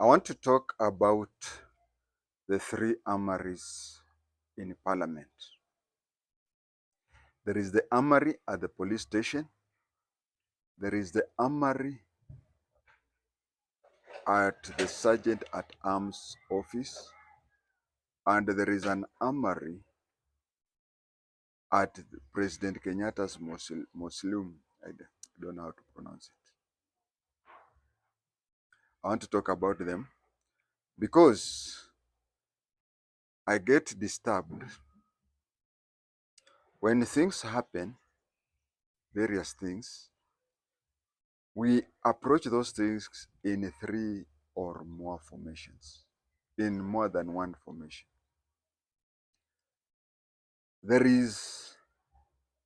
I want to talk about the three armories in Parliament. There is the armory at the police station, there is the armory at the Sergeant at Arms office, and there is an armory at President Kenyatta's mausoleum. I don't know how to pronounce it. I want to talk about them because I get disturbed when things happen, various things. We approach those things in three or more formations, in more than one formation. There is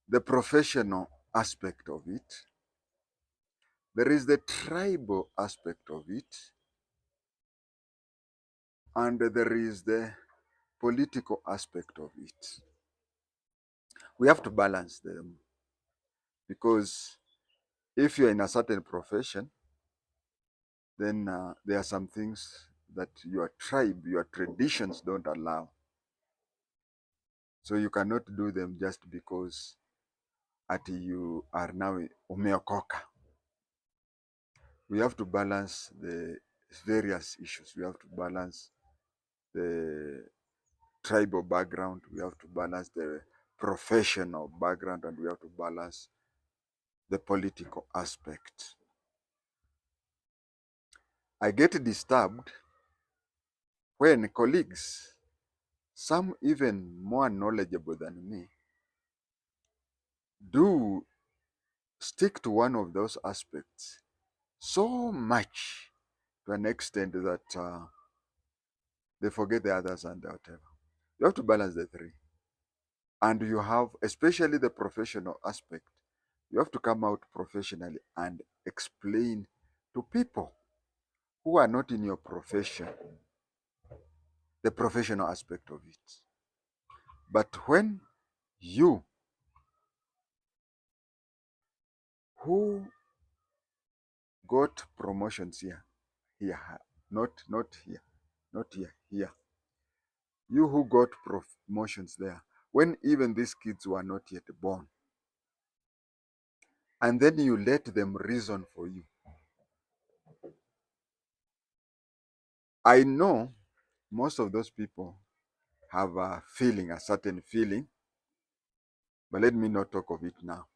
the professional aspect of it, there is the tribal aspect of it, and there is the political aspect of it. We have to balance them because if you're in a certain profession, then there are some things that your tribe, your traditions don't allow. So you cannot do them just because you are now umeokoka. We have to balance the various issues. We have to balance the tribal background, we have to balance the professional background, and we have to balance the political aspect. I get disturbed when colleagues, some even more knowledgeable than me, do stick to one of those aspects so much to an extent that they forget the others and whatever. You have to balance the three. And you have, especially the professional aspect, you have to come out professionally and explain to people who are not in your profession the professional aspect of it. But when you, who got promotions here, not here, not here, you who got promotions there, when even these kids were not yet born, and then you let them reason for you. I know most of those people have a feeling, a certain feeling, but let me not talk of it now.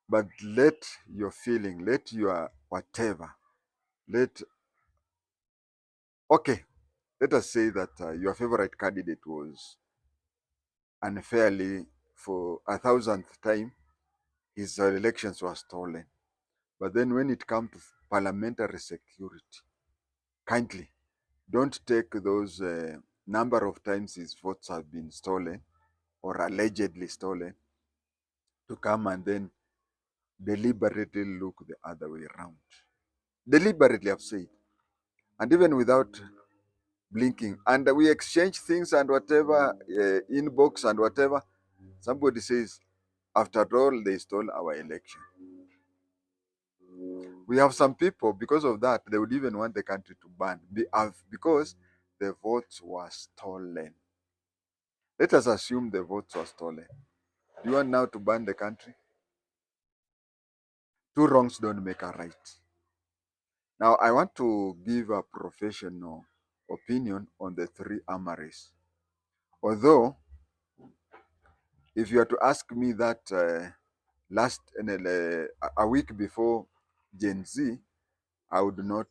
But let your feeling, let your whatever, okay, let us say that your favorite candidate was unfairly, for a thousandth time, his elections were stolen. But then when it comes to parliamentary security, kindly don't take those number of times his votes have been stolen or allegedly stolen to come and then deliberately look the other way around. Deliberately, I've said. And even without blinking. And we exchange things and whatever, inbox and whatever. Somebody says, after all, they stole our election. We have some people, because of that, they would even want the country to burn because the votes were stolen. Let us assume the votes were stolen. Do you want now to burn the country? Two wrongs don't make a right. Now, I want to give a professional opinion on the three armories. Although, if you are to ask me that a week before Gen Z, I would not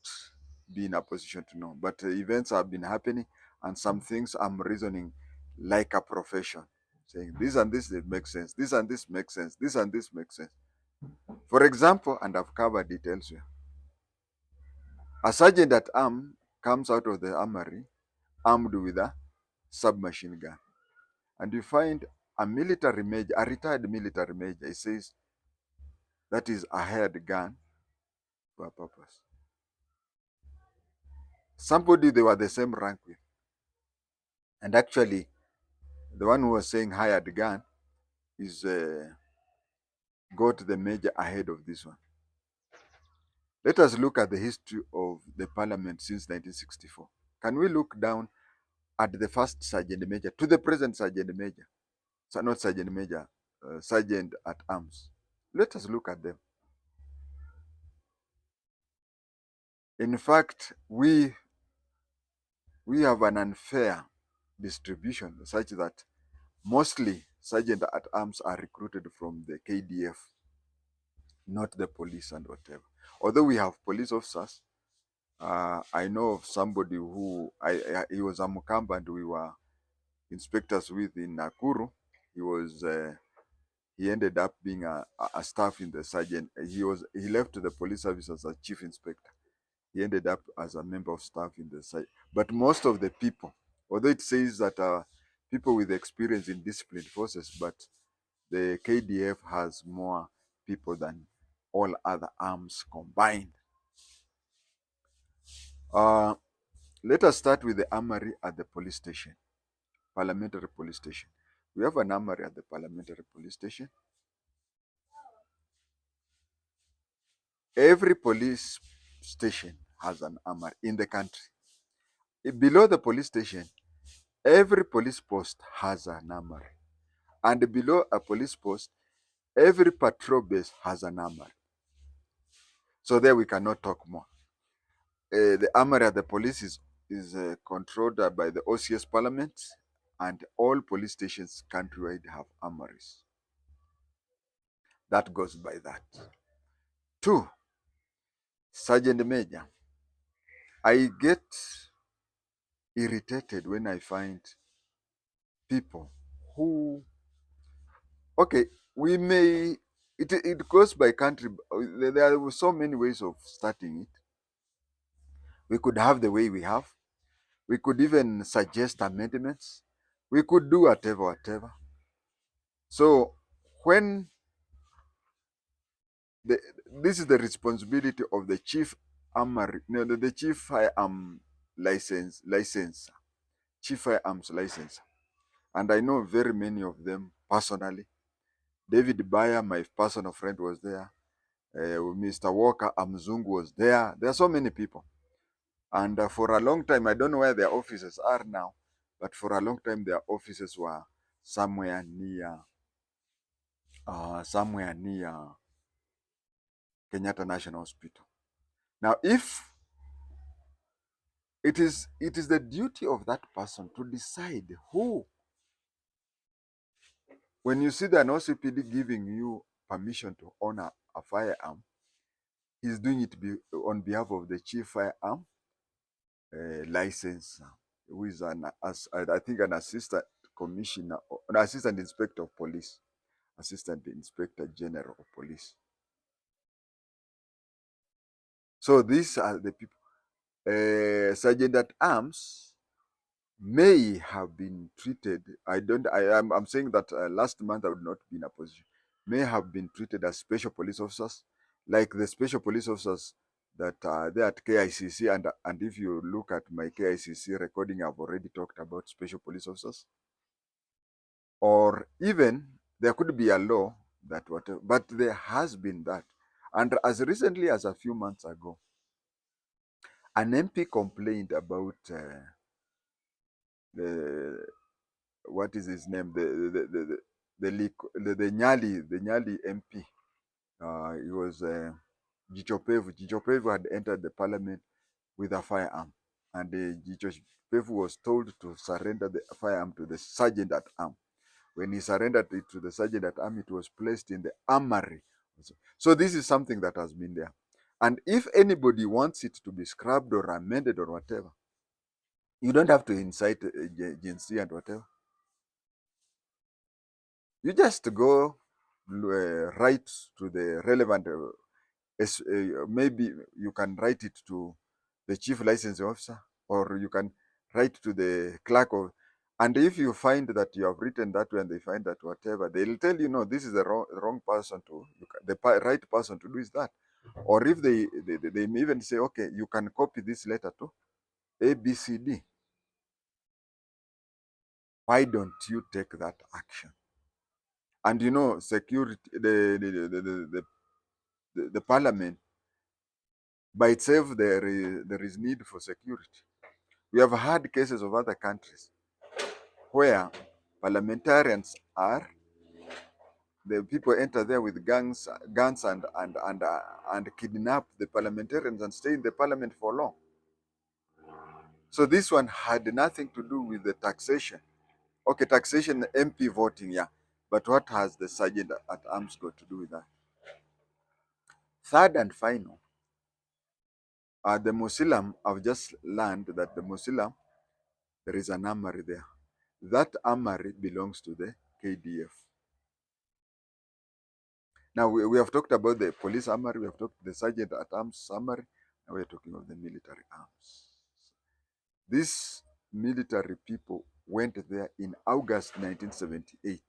be in a position to know. But events have been happening, and some things I'm reasoning like a profession, saying this and this it makes sense, this and this makes sense, this and this makes sense. For example, and I've covered it elsewhere, a sergeant at arms comes out of the armory armed with a submachine gun, and you find a military major, a retired military major, he says that is a hired gun for a purpose. Somebody they were the same rank with, and actually the one who was saying hired gun is got the major ahead of this one. Let us look at the history of the parliament since 1964. Can we look down at the first sergeant major to the present sergeant major? So not sergeant major, sergeant at arms. Let us look at them. In fact, we have an unfair distribution such that mostly sergeant at arms are recruited from the KDF, not the police and whatever. Although we have police officers, I know of somebody who he was a Mukamba and we were inspectors with in Nakuru. He ended up being a staff in the sergeant. He left the police service as a chief inspector. He ended up as a member of staff in the sergeant. But most of the people, although it says that people with experience in disciplined forces, but the KDF has more people than all other arms combined. Uh, Let us start with the armory at the police station, Parliamentary police station. We have an armory at the Parliamentary police station. Every police station has an armory in the country. Below the police station, every police post has an armory. And below a police post, every patrol base has an armory. So there we cannot talk more. The armory at the police is controlled by the OCS Parliament, and all police stations countrywide have armories. That goes by that. Two, Sergeant Major. I get irritated when I find people who, okay, we may, it goes by country. There are so many ways of starting it. We could have the way we have. We could even suggest amendments. We could do whatever. So when the, this is the responsibility of the chief armory, no, the chief firearm licenser, chief firearms licenser. And I know very many of them personally. David Bayer, my personal friend, was there. Mr. Walker Amzungu was there. There are so many people. And for a long time, I don't know where their offices are now, but for a long time, their offices were somewhere near Kenyatta National Hospital. Now, if it is the duty of that person to decide who, when you see the OCPD giving you permission to own a firearm, he's doing it on behalf of the chief firearm licensor, who is I think an assistant commissioner, an assistant inspector of police, assistant inspector general of police. So these are the people. Sergeant at arms may have been treated. I'm saying that last month I would not be in a position. May have been treated as special police officers, like the special police officers that are there at KICC. And if you look at my KICC recording, I've already talked about special police officers. Or even there could be a law that whatever, but there has been that. And as recently as a few months ago, an MP complained about the what is his name, the Nyali MP. He was Jichopevu. Jichopevu had entered the parliament with a firearm, and Jichopevu was told to surrender the firearm to the sergeant at arms. When he surrendered it to the sergeant at arms, it was placed in the armory. So this is something that has been there. And if anybody wants it to be scrubbed or amended or whatever, you don't have to incite agency and whatever. You just go write to the relevant, maybe you can write it to the chief licensing officer, or you can write to the clerk of, and if you find that you have written that way and they find that whatever, they'll tell you, no, this is the wrong person to, the right person to do is that. Or if they may even say, okay, you can copy this letter to ABCD. Why don't you take that action? And you know, security, the parliament by itself there is need for security. We have had cases of other countries where parliamentarians are the people enter there with guns and kidnap the parliamentarians and stay in the parliament for long. So this one had nothing to do with the taxation. Okay, taxation, MP voting, yeah. But what has the sergeant at arms got to do with that? Third and final, the Muslim, I've just learned that the Muslim, there is an armory there. That armory belongs to the KDF. Now, we have talked about the police armory, we have talked the sergeant at arms armory, now we're talking of the military arms. These military people went there in August 1978.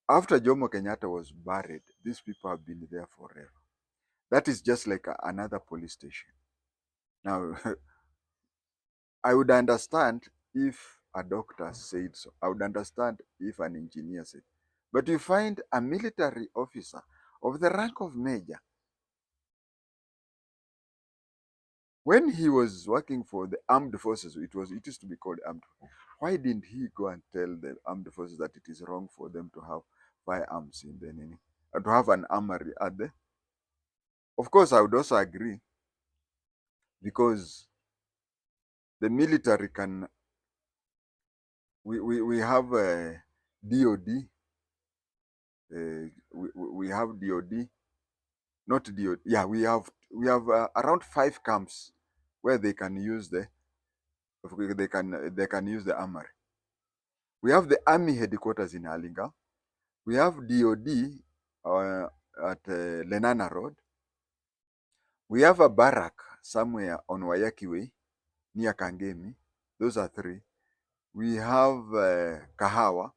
After Jomo Kenyatta was buried, these people have been there forever. That is just like another police station. Now, I would understand if a doctor said so. I would understand if an engineer said. But you find a military officer of the rank of major, when he was working for the armed forces, it used to be called armed forces. Why didn't he go and tell the armed forces that it is wrong for them to have firearms in the Nini, to have an armory at the? Of course, I would also agree because the military can. We have DOD. We have DOD, not DOD. Yeah, we have around 5 camps where they can use they can use the armory. We have the army headquarters in Alinga. We have DOD at Lenana Road. We have a barrack somewhere on Wayaki Way near Kangemi. Those are 3. We have Kahawa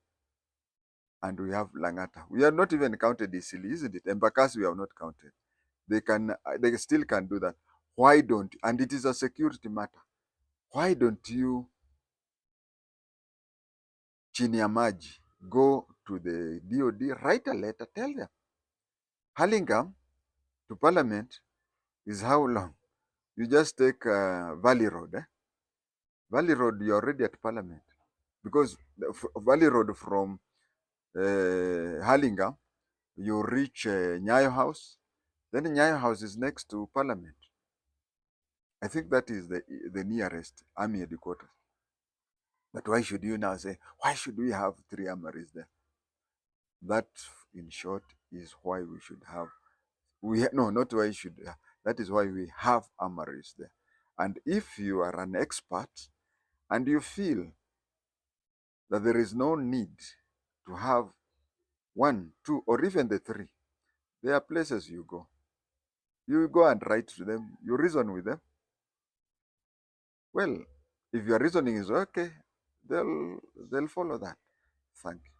and we have Langata. We have not even counted Isili, isn't it? Embakasi we have not counted. They still can do that. Why don't, and it is a security matter. Why don't you, chini ya maji, go to the DOD, write a letter, tell them, Hurlingham to Parliament is how long? You just take Valley Road. Valley Road, you're already at Parliament. Because Valley Road from Hurlingham, you reach Nyayo House. Then Nyayo House is next to Parliament. I think that is the nearest army headquarters. But why should you now say, why should we have 3 armories there? That, in short, is why we should have. No, not why you should. That is why we have armories there. And if you are an expert and you feel that there is no need to have 1, 2, or even the 3, there are places you go. You go and write to them. You reason with them. Well, if your reasoning is okay, they'll follow that. Thank you.